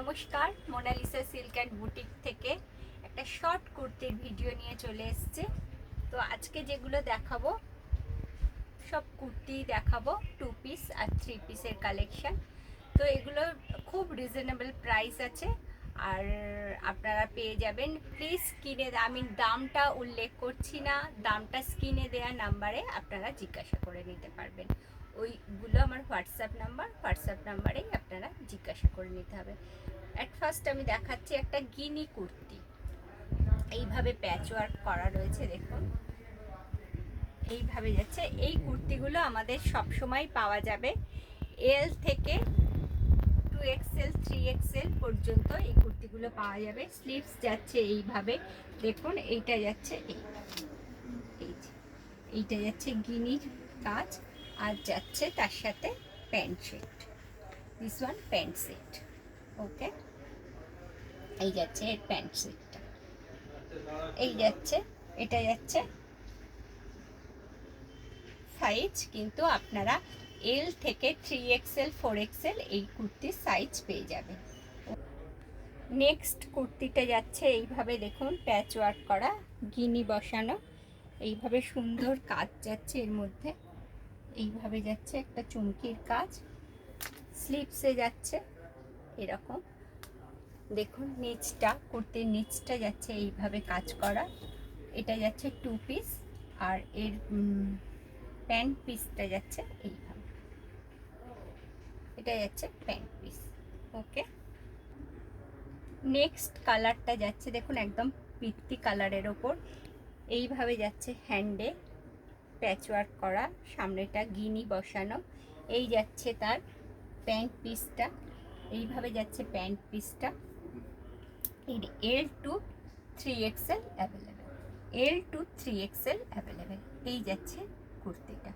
নমস্কার, Mona Lisa silk and boutique থেকে একটা শর্ট কুর্তির ভিডিও নিয়ে চলে এসেছে। তো আজকে যেগুলো দেখাবো সব কুর্তি দেখাবো, 2 পিস আর 3 পিসের কালেকশন। তো এগুলো খুব রিজনেবল প্রাইস আছে আর আপনারা পেয়ে যাবেন। প্লিজ স্ক্রিনে, আমি দামটা উল্লেখ করছি না, দামটা স্ক্রিনে দেওয়া নাম্বারে আপনারা জিজ্ঞাসা করে নিতে পারবেন। ওইগুলো আমার হোয়াটসঅ্যাপ নাম্বারেই আপনারা জিজ্ঞাসা করে নিতে হবে। অ্যাট ফার্স্ট আমি দেখাচ্ছি একটা গিনি কুর্তি, এইভাবে প্যাচওয়ার্ক করা রয়েছে, দেখুন এইভাবে যাচ্ছে। এই কুর্তিগুলো আমাদের সবসময় পাওয়া যাবে এল থেকে 2XL 3XL পর্যন্ত এই কুর্তিগুলো পাওয়া যাবে। স্লিভস যাচ্ছে এইভাবে, দেখুন এইটা যাচ্ছে এইটা যাচ্ছে গিনির কাজ, আর যাচ্ছে তার সাথে pant set, this one pant set. Okay, এই যাচ্ছে এর প্যান্ট সেটটা, এই যাচ্ছে, এটা যাচ্ছে সাইজ, কিন্তু আপনারা এল থেকে 3XL 4XL এই কুর্তির সাইজ পেয়ে যাবেন। নেক্সট কুর্তিটা যাচ্ছে এইভাবে, দেখুন প্যাচ ওয়ার্ক করা, গিনি বসানো, এইভাবে সুন্দর কাজ যাচ্ছে এর মধ্যে, এইভাবে যাচ্ছে একটা চুমকির কাজ, স্লিভসে যাচ্ছে এরকম, দেখুন নিচটা, কুর্তির নিচটা যাচ্ছে এইভাবে কাজ করা। এটা যাচ্ছে 2 পিস আর এর প্যান্ট পিসটা যাচ্ছে এইভাবে, এটা যাচ্ছে প্যান্ট পিস। ওকে, নেক্সট কালারটা যাচ্ছে, দেখুন একদম পিত্তি কালারের ওপর, এইভাবে যাচ্ছে হ্যান্ডে প্যাচওয়ার্ক করা, সামনেটা গিনি বসানো, এই যাচ্ছে তার প্যান্ট পিসটা, এইভাবে যাচ্ছে প্যান্ট পিসটা। L two 3XL available, L two 3XL available. এই যাচ্ছে কুর্তিটা।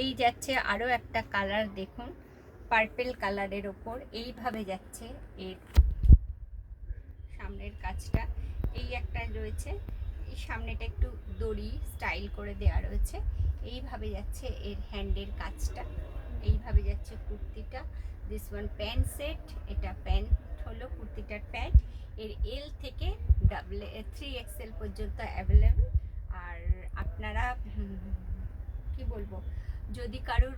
এই যাচ্ছে আরও একটা কালার, দেখুন পার্পেল কালারের ওপর, এইভাবে যাচ্ছে এর সামনের কাজটা, এই একটা রয়েছে, এই সামনেটা একটু দড়ি স্টাইল করে দেওয়া রয়েছে, এইভাবে যাচ্ছে এর হ্যান্ডের কাজটা, এইভাবে যাচ্ছে কুর্তিটা। দিস ওয়ান প্যান্ট সেট, এটা প্যান্ট হলো কুর্তিটার প্যান্ট, এর এল থেকে 3XL পর্যন্ত অ্যাভেলেবেল। আর আপনারা কি বলবো, যদি কারোর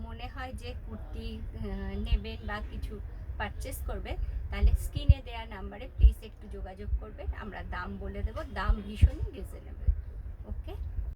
মনে হয় যে কুর্তি নেবেন বা কিছু পারচেস করবে, তাহলে স্ক্রিনে দেওয়া নাম্বারে প্লিজ একটু যোগাযোগ করবেন, আমরা দাম বলে দেবো, দাম ভীষণই রিজনেবল।